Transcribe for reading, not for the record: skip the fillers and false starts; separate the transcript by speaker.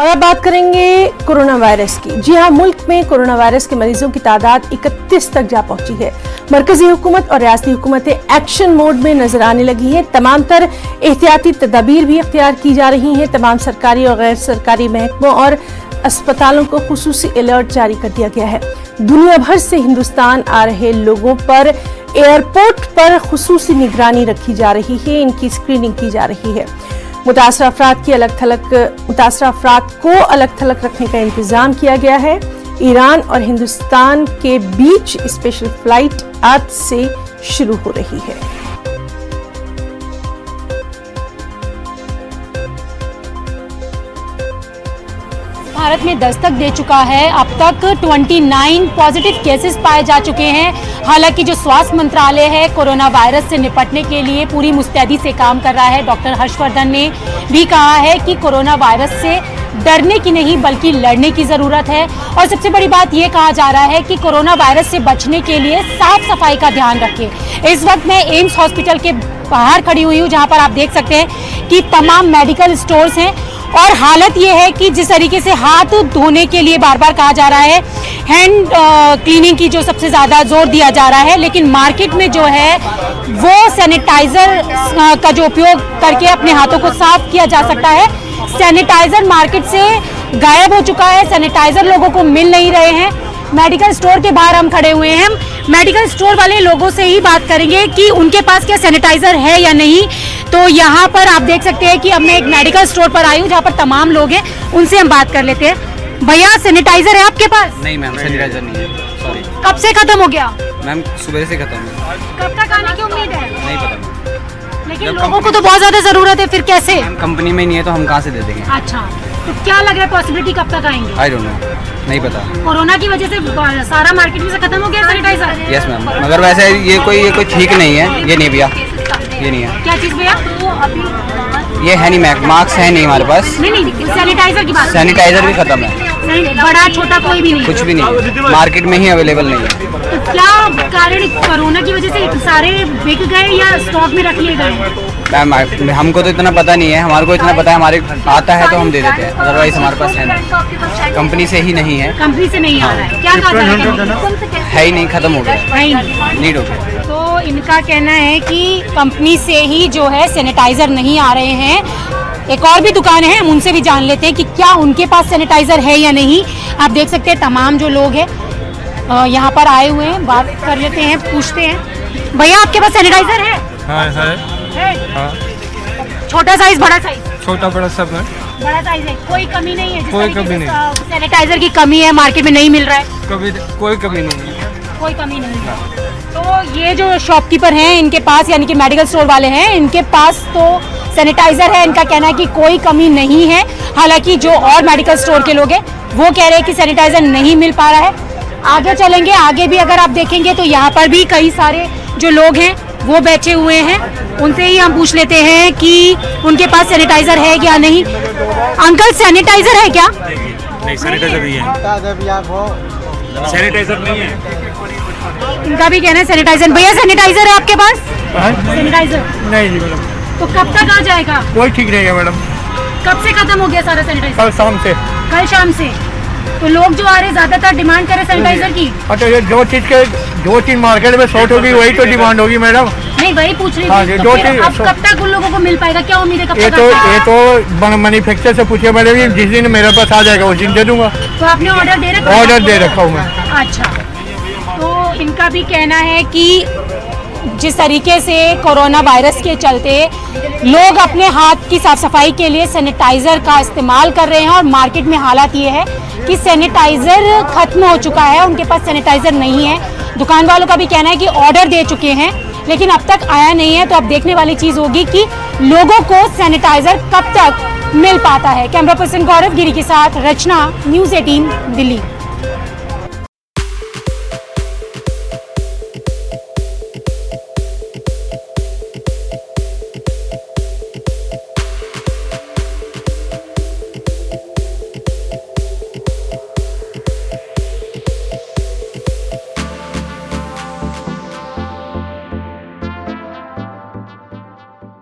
Speaker 1: और अब बात करेंगे कोरोना वायरस की। जी हां, मुल्क में कोरोना वायरस के मरीजों की तादाद 31 तक जा पहुंची है। मरकजी हुकूमत और रियासती हुकूमतें एक्शन मोड में नजर आने लगी हैं। तमाम तर एहतियाती तदाबीर भी इख्तियार की जा रही हैं। तमाम सरकारी और गैर सरकारी महकमों और अस्पतालों को खुसूसी अलर्ट जारी कर दिया गया है। दुनिया भर से हिंदुस्तान आ रहे लोगों पर एयरपोर्ट पर खुसूसी निगरानी रखी जा रही है, इनकी स्क्रीनिंग की जा रही है। मुतासरा अफराद को अलग थलग रखने का इंतजाम किया गया है। ईरान और हिंदुस्तान के बीच स्पेशल फ्लाइट आज से शुरू हो रही है।
Speaker 2: भारत में दस्तक दे चुका है। अब तक 29 पॉजिटिव केसेस पाए जा चुके हैं। हालांकि जो स्वास्थ्य मंत्रालय है कोरोना वायरस से निपटने के लिए पूरी मुस्तैदी से काम कर रहा है। डॉक्टर हर्षवर्धन ने भी कहा है कि कोरोना वायरस से डरने की नहीं बल्कि लड़ने की ज़रूरत है। और सबसे बड़ी बात ये कहा जा रहा है कि कोरोना वायरस से बचने के लिए साफ सफाई का ध्यान रखें। इस वक्त मैं एम्स हॉस्पिटल के बाहर खड़ी हुई हूँ, जहाँ पर आप देख सकते हैं कि तमाम मेडिकल स्टोर्स हैं। और हालत ये है कि जिस तरीके से हाथ धोने के लिए बार बार कहा जा रहा है, हैंड क्लीनिंग की जो सबसे ज़्यादा जोर दिया जा रहा है, लेकिन मार्केट में जो है वो सैनिटाइज़र का जो उपयोग करके अपने हाथों को साफ किया जा सकता है। सैनिटाइज़र मार्केट से गायब हो चुका है। सैनिटाइज़र लोगों को मिल नहीं रहे हैं। मेडिकल स्टोर के बाहर हम खड़े हुए हैं। मेडिकल स्टोर वाले लोगों से ही बात करेंगे कि उनके पास क्या सैनिटाइज़र है या नहीं। तो यहाँ पर आप देख सकते हैं कि अब मैं एक मेडिकल स्टोर पर आई हूँ जहाँ पर तमाम लोग हैं, उनसे हम बात कर लेते हैं। भैया, सैनिटाइज़र है आपके पास?
Speaker 3: नहीं मैम, सैनिटाइज़र नहीं है, सॉरी।
Speaker 2: कब से खत्म हो गया?
Speaker 3: मैम सुबह से खत्म है।
Speaker 2: कब तक आने की उम्मीद है?
Speaker 3: नहीं पता,
Speaker 2: लेकिन लोगों को तो बहुत ज़्यादा ज़रूरत है, फिर कैसे?
Speaker 3: कंपनी में नहीं है तो हम कहाँ से दे देंगे।
Speaker 2: अच्छा, तो क्या लग रहा है पॉसिबिलिटी कब तक आएंगे?
Speaker 3: आई डोंट नो, नहीं पता।
Speaker 2: कोरोना की वजह से सारा मार्केट में से खत्म हो गया सैनिटाइजर?
Speaker 3: यस मैम, मगर वैसे ये कोई ठीक नहीं है। ये नहीं भैया, ये नहीं है।
Speaker 2: क्या चीज़ भैया?
Speaker 3: ये है नहीं, मार्क्स है नहीं हमारे पास।
Speaker 2: नहीं, सैनिटाइजर की बात।
Speaker 3: सैनिटाइजर भी खत्म है।
Speaker 2: बड़ा छोटा कोई भी नहीं? कुछ
Speaker 3: भी नहीं, मार्केट में ही अवेलेबल नहीं है।
Speaker 2: तो क्या कारण कोरोना की वजह से सारे बिक गए या स्टॉक में रख लिए गए?
Speaker 3: मैम हमको तो इतना पता नहीं है। हमारे को इतना पता है, हमारे आता है तो हम दे देते हैं, अदरवाइज हमारे पास है नहीं। कंपनी से ही नहीं है।
Speaker 2: कंपनी से नहीं आ रहा है? क्या कहा
Speaker 3: है ही नहीं, खत्म हो गया, नीड हो गया।
Speaker 2: तो इनका कहना है कि कंपनी से ही जो है सैनिटाइजर नहीं आ रहे हैं। एक और भी दुकान है, हम उनसे भी जान लेते हैं कि क्या उनके पास सैनिटाइजर है या नहीं। आप देख सकते हैं तमाम जो लोग हैं यहाँ पर आए हुए हैं, बात कर लेते हैं, पूछते हैं। भैया, आपके पास सैनिटाइजर है?
Speaker 4: हाँ है।
Speaker 2: हाँ। छोटा साइज, बड़ा साइज?
Speaker 4: छोटा बड़ा सब है।
Speaker 2: बड़ा साइज है, कोई कमी नहीं है?
Speaker 4: कोई कमी नहीं।
Speaker 2: सैनिटाइजर की कमी है, मार्केट में नहीं मिल रहा है?
Speaker 4: कोई कमी नहीं है।
Speaker 2: कोई कमी नहीं है। तो ये जो शॉपकीपर हैं इनके पास, यानी कि मेडिकल स्टोर वाले हैं, इनके पास तो सैनिटाइजर है। इनका कहना है कि कोई कमी नहीं है। हालांकि जो और मेडिकल स्टोर के लोग हैं वो कह रहे हैं कि सैनिटाइजर नहीं मिल पा रहा है। आगे चलेंगे, आगे भी अगर आप देखेंगे तो यहाँ पर भी कई सारे जो लोग हैं वो बैठे हुए हैं। उनसे ही हम पूछ लेते हैं कि उनके पास सैनिटाइजर है या नहीं। अंकल, सैनिटाइजर है क्या?
Speaker 4: नहीं, सैनिटाइजर नहीं है। सैनिटाइजर नहीं है।
Speaker 2: इनका भी कहना है सैनिटाइजर। भैया, सैनिटाइजर है आपके पास? सैनिटाइजर
Speaker 4: नहीं जी मैडम।
Speaker 2: तो कब तक आ जाएगा?
Speaker 4: कोई ठीक नहीं है मैडम।
Speaker 2: कब से खत्म हो गया सारा सैनिटाइजर?
Speaker 4: कल शाम से।
Speaker 2: कल शाम से? तो लोग जो आ रहे ज्यादातर डिमांड करे सैनिटाइजर की।
Speaker 4: तो ये जो चीज मार्केट में शॉर्ट होगी वही तो डिमांड होगी मैडम।
Speaker 2: नहीं, वही पूछ रही
Speaker 4: हाँ,
Speaker 2: थी।
Speaker 4: जो
Speaker 2: तो
Speaker 4: चीज
Speaker 2: अब कब तक उन लोगों को मिल पाएगा? क्या उम्मीद है कब तक?
Speaker 4: ये तो मैन्युफैक्चर से पूछिए मैडम, जिस दिन मेरे पास आ जाएगा उस दिन दे दूंगा।
Speaker 2: तो आपने ऑर्डर दे रखा?
Speaker 4: ऑर्डर दे रखा हूँ मैं।
Speaker 2: अच्छा, तो इनका भी कहना है कि जिस तरीके से कोरोना वायरस के चलते लोग अपने हाथ की साफ सफाई के लिए सैनिटाइज़र का इस्तेमाल कर रहे हैं और मार्केट में हालात ये है कि सैनिटाइज़र खत्म हो चुका है, उनके पास सैनिटाइज़र नहीं है। दुकान वालों का भी कहना है कि ऑर्डर दे चुके हैं लेकिन अब तक आया नहीं है। तो अब देखने वाली चीज़ होगी कि लोगों को सैनिटाइज़र कब तक मिल पाता है। कैमरा पर्सन गौरव गिरी के साथ रचना, न्यूज़ 18 दिल्ली।